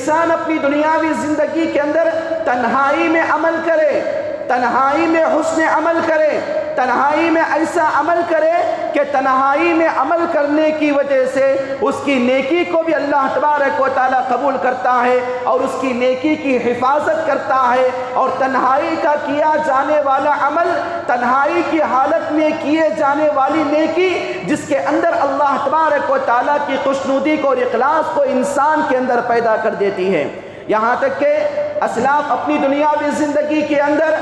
انسان اپنی دنیاوی زندگی کے اندر تنہائی میں عمل کرے، تنہائی میں حسن عمل کرے، تنہائی میں ایسا عمل کرے کہ تنہائی میں عمل کرنے کی وجہ سے اس کی نیکی کو بھی اللہ تبارک و تعالیٰ قبول کرتا ہے اور اس کی نیکی کی حفاظت کرتا ہے، اور تنہائی کا کیا جانے والا عمل، تنہائی کی حالت میں کیے جانے والی نیکی جس کے اندر اللہ تبارک و تعالیٰ کی خوشنودی کو اور اخلاص کو انسان کے اندر پیدا کر دیتی ہے۔ یہاں تک کہ اسلاف اپنی دنیاوی زندگی کے اندر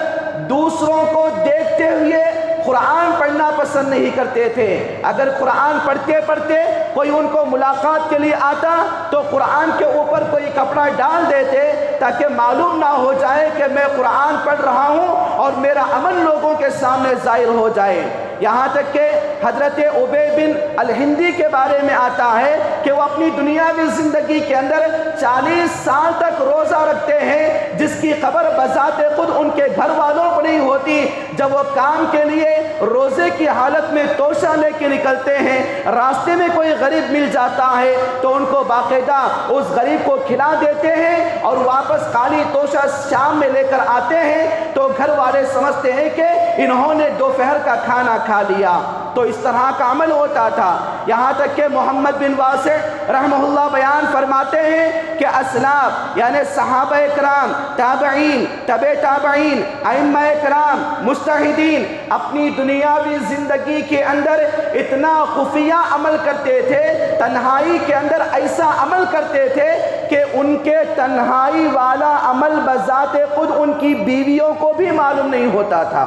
دوسروں کو دیکھتے ہوئے قرآن پڑھنا پسند نہیں کرتے تھے۔ اگر قرآن پڑھتے پڑھتے کوئی ان کو ملاقات کے لیے آتا تو قرآن کے اوپر کوئی کپڑا ڈال دیتے تاکہ معلوم نہ ہو جائے کہ میں قرآن پڑھ رہا ہوں اور میرا عمل لوگوں کے سامنے ظاہر ہو جائے۔ یہاں تک کہ حضرت عبی بن الہندی کے بارے میں آتا ہے کہ وہ اپنی دنیاوی زندگی کے اندر 40 سال تک روزہ رکھتے ہیں، جس کی خبر بذات خود ان کے گھر والوں کو نہیں ہوتی۔ جب وہ کام کے لیے روزے کی حالت میں توشہ لے کے نکلتے ہیں، راستے میں کوئی غریب مل جاتا ہے تو ان کو باقاعدہ اس غریب کو کھلا دیتے ہیں اور واپس خالی توشہ شام میں لے کر آتے ہیں تو گھر والے سمجھتے ہیں کہ انہوں نے دوپہر کا کھانا کھا لیا۔ تو اس طرح کا عمل ہوتا تھا، یہاں تک کہ محمد بن واسع رحمہ اللہ بیان فرماتے ہیں کہ اسلاف یعنی صحابہ کرام، تابعین، تبع تابعین، ائمہ کرام، مجتہدین اپنی دنیاوی زندگی کے اندر اتنا خفیہ عمل کرتے تھے، تنہائی کے اندر ایسا عمل کرتے تھے کہ ان کے تنہائی والا عمل بذات خود ان کی بیویوں کو بھی معلوم نہیں ہوتا تھا۔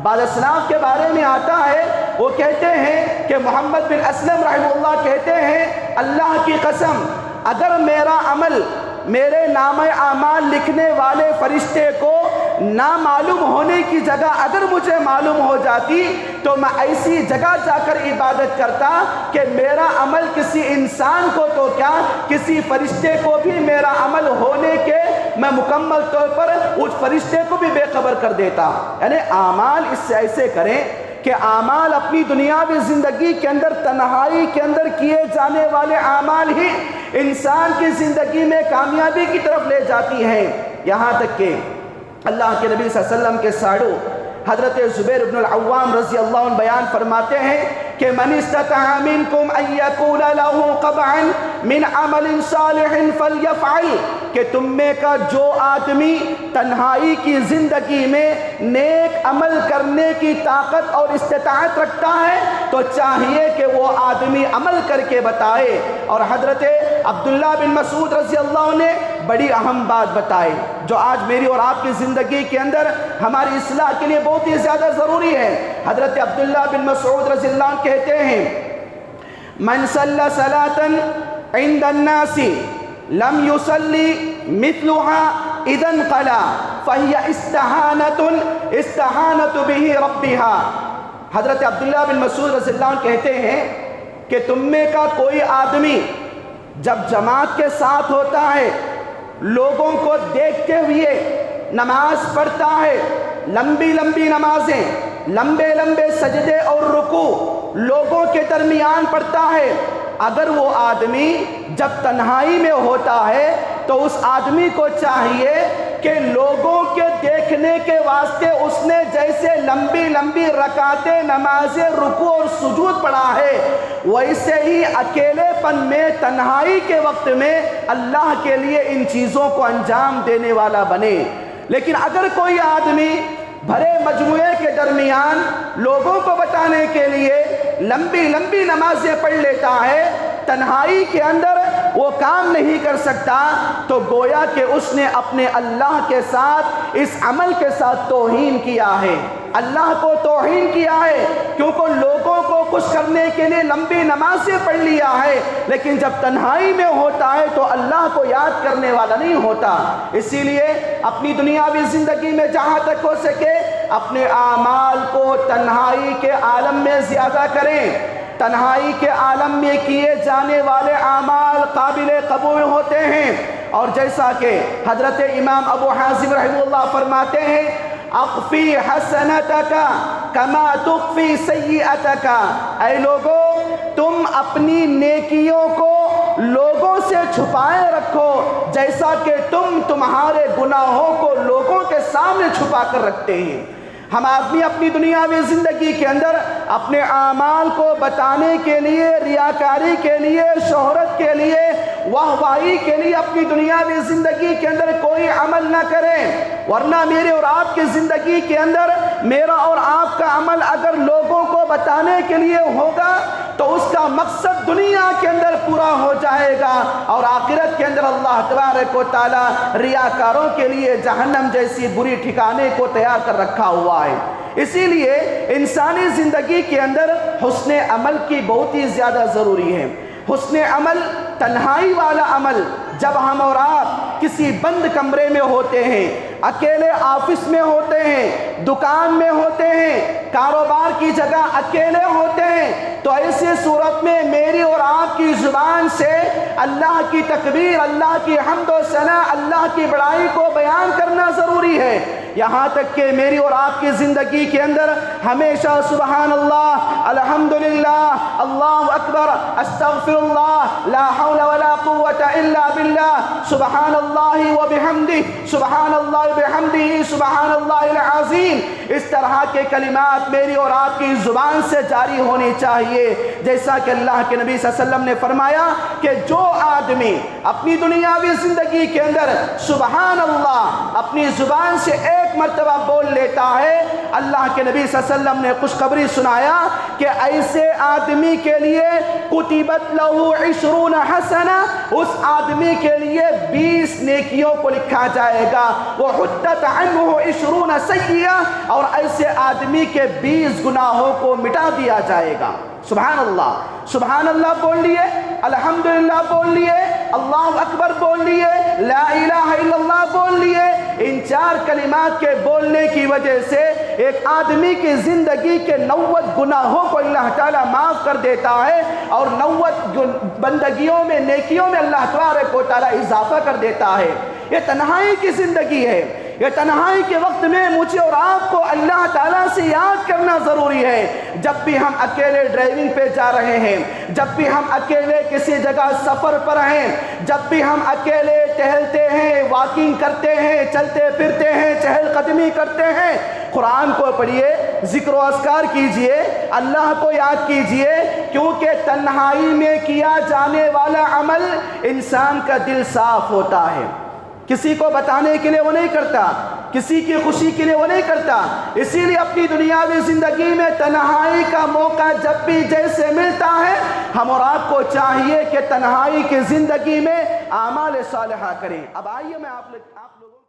بعض اسلاف کے بارے میں آتا ہے، وہ کہتے ہیں کہ محمد بن اسلم رحمہ اللہ کہتے ہیں اللہ کی قسم اگر میرا عمل میرے نامہ اعمال لکھنے والے فرشتے کو نامعلوم ہونے کی جگہ اگر مجھے معلوم ہو جاتی تو میں ایسی جگہ جا کر عبادت کرتا کہ میرا عمل کسی انسان کو تو کیا کسی فرشتے کو بھی میرا عمل ہونے کے میں مکمل طور پر اس فرشتے کو بھی بے خبر کر دیتا۔ یعنی اعمال اس سے ایسے کریں کہ اعمال اپنی دنیاوی زندگی کے اندر تنہائی کے اندر کیے جانے والے اعمال ہی انسان کی زندگی میں کامیابی کی طرف لے جاتی ہیں۔ یہاں تک کہ اللہ کے نبی صلی اللہ علیہ وسلم کے ساڑو حضرت زبیر بن العوام رضی اللہ عنہ بیان فرماتے ہیں کہ من استطاع منکم ان یکون له قبعا من عمل صالح فلیفعل، کہ تم میں کا جو آدمی تنہائی کی زندگی میں نیک عمل کرنے کی طاقت اور استطاعت رکھتا ہے تو چاہیے کہ وہ آدمی عمل کر کے بتائے۔ اور حضرت عبداللہ بن مسعود رضی اللہ عنہ نے بڑی اہم بات بتائی جو آج میری اور آپ کی زندگی کے اندر ہماری اصلاح کے لیے بہت ہی زیادہ ضروری ہے۔ حضرت عبداللہ بن مسعود رضی اللہ عنہ کہتے ہیں من صلی صلاة عند الناس لم يصلي مثلها اذا انقلع فهي استهانة به ربها۔ حضرت عبداللہ بن مسعود رضی اللہ عنہ کہتے ہیں کہ تم میں کا کوئی آدمی جب جماعت کے ساتھ ہوتا ہے، لوگوں کو دیکھتے ہوئے نماز پڑھتا ہے، لمبی لمبی نمازیں، لمبے لمبے سجدے اور رکوع لوگوں کے درمیان پڑھتا ہے، اگر وہ آدمی جب تنہائی میں ہوتا ہے تو اس آدمی کو چاہیے کہ لوگوں کے دیکھنے کے واسطے اس نے جیسے لمبی لمبی رکعتیں نمازیں رکوع اور سجود پڑھا ہے ویسے ہی اکیلے پن میں تنہائی کے وقت میں اللہ کے لیے ان چیزوں کو انجام دینے والا بنے۔ لیکن اگر کوئی آدمی بھرے مجموعے کے درمیان لوگوں کو بتانے کے لیے لمبی لمبی نمازیں پڑھ لیتا ہے، تنہائی کے اندر وہ کام نہیں کر سکتا تو گویا کہ اس نے اپنے اللہ کے ساتھ اس عمل کے ساتھ توہین کیا ہے، اللہ کو توہین کیا ہے، کیونکہ لوگوں کو خوش کرنے کے لیے لمبی نمازیں پڑھ لیا ہے لیکن جب تنہائی میں ہوتا ہے تو اللہ کو یاد کرنے والا نہیں ہوتا۔ اسی لیے اپنی دنیاوی زندگی میں جہاں تک ہو سکے اپنے اعمال کو تنہائی کے عالم میں زیادہ کریں۔ تنہائی کے عالم میں کیے جانے والے اعمال قابل قبول ہوتے ہیں، اور جیسا کہ حضرت امام ابو حازم رحمہ اللہ فرماتے ہیں اخفی حسنتک کما تخفی سیئتک، اے لوگو تم اپنی نیکیوں کو لوگوں سے چھپائے رکھو جیسا کہ تم تمہارے گناہوں کو لوگوں کے سامنے چھپا کر رکھتے ہیں۔ ہم آدمی اپنی دنیاوی زندگی کے اندر اپنے اعمال کو بتانے کے لیے، ریاکاری کے لیے، شہرت کے لیے، واہواہی کے لیے اپنی دنیاوی زندگی کے اندر کوئی عمل نہ کریں، ورنہ میرے اور آپ کی زندگی کے اندر میرا اور آپ کا عمل اگر لوگوں کو بتانے کے لیے ہوگا تو اس کا مقصد دنیا کے اندر پورا ہو جائے گا، اور آخرت کے اندر اللہ تبارک و تعالی ریاکاروں کے لیے جہنم جیسی بری ٹھکانے کو تیار کر رکھا ہوا ہے۔ اسی لیے انسانی زندگی کے اندر حسن عمل کی بہت ہی زیادہ ضروری ہے۔ حسن عمل، تنہائی والا عمل، جب ہم اور آپ کسی بند کمرے میں ہوتے ہیں، اکیلے آفس میں ہوتے ہیں، دکان میں ہوتے ہیں، کاروبار کی جگہ اکیلے ہوتے ہیں، تو ایسی صورت میں میری اور آپ کی زبان سے اللہ کی تکبیر، اللہ کی حمد و ثنا، اللہ کی بڑائی کو بیان کرنا ضروری ہے۔ یہاں تک کہ میری اور آپ کی زندگی کے اندر ہمیشہ سبحان اللہ، الحمدللہ، اللہ اکبر، استغفر اللہ، لا حول ولا قوت الا باللہ، سبحان اللہ وبحمدہ، سبحان اللہ وبحمدہ، سبحان اللہ العظیم، اس طرح کے کلمات میری اور آپ کی زبان سے جاری ہونی چاہیے۔ جیسا کہ اللہ کے نبی صلی اللہ علیہ وسلم نے فرمایا کہ جو آدمی اپنی دنیاوی زندگی کے اندر سبحان اللہ اپنی زبان سے ایک مرتبہ بول لیتا ہے، اللہ کے نبی صلی اللہ علیہ وسلم نے خوشخبری سنایا کہ ایسے آدمی کے لیے کتبت لہ 20 حسنہ، اس آدمی کے لیے 20 نیکیوں کو لکھا جائے گا، وحطت عنہ 20 سیئہ، اور ایسے آدمی کے 20 گناہوں کو مٹا دیا جائے گا۔ سبحان اللہ، سبحان اللہ بول لیے، الحمدللہ بول لیے، اللہ اکبر بول لیے، لا الہ الا اللہ بول لیے۔ ان 4 کلمات کے بولنے کی وجہ سے ایک آدمی کی زندگی کے 90 گناہوں کو اللہ تعالیٰ معاف کر دیتا ہے، اور 90 بندگیوں میں، نیکیوں میں اللہ تبارک و تعالیٰ اضافہ کر دیتا ہے۔ یہ تنہائی کی زندگی ہے۔ یہ تنہائی کے وقت میں مجھے اور آپ کو اللہ تعالیٰ سے یاد کرنا ضروری ہے۔ جب بھی ہم اکیلے ڈرائیونگ پہ جا رہے ہیں، جب بھی ہم اکیلے کسی جگہ سفر پر ہیں، جب بھی ہم اکیلے ٹہلتے ہیں، واکنگ کرتے ہیں، چلتے پھرتے ہیں، چہل قدمی کرتے ہیں، قرآن کو پڑھیے، ذکر و اذکار کیجئے، اللہ کو یاد کیجئے، کیونکہ تنہائی میں کیا جانے والا عمل انسان کا دل صاف ہوتا ہے۔ کسی کو بتانے کے لیے وہ نہیں کرتا، کسی کی خوشی کے لیے وہ نہیں کرتا۔ اسی لیے اپنی دنیاوی زندگی میں تنہائی کا موقع جب بھی جیسے ملتا ہے، ہم اور آپ کو چاہیے کہ تنہائی کی زندگی میں اعمال صالحہ کریں۔ اب آئیے میں آپ لوگوں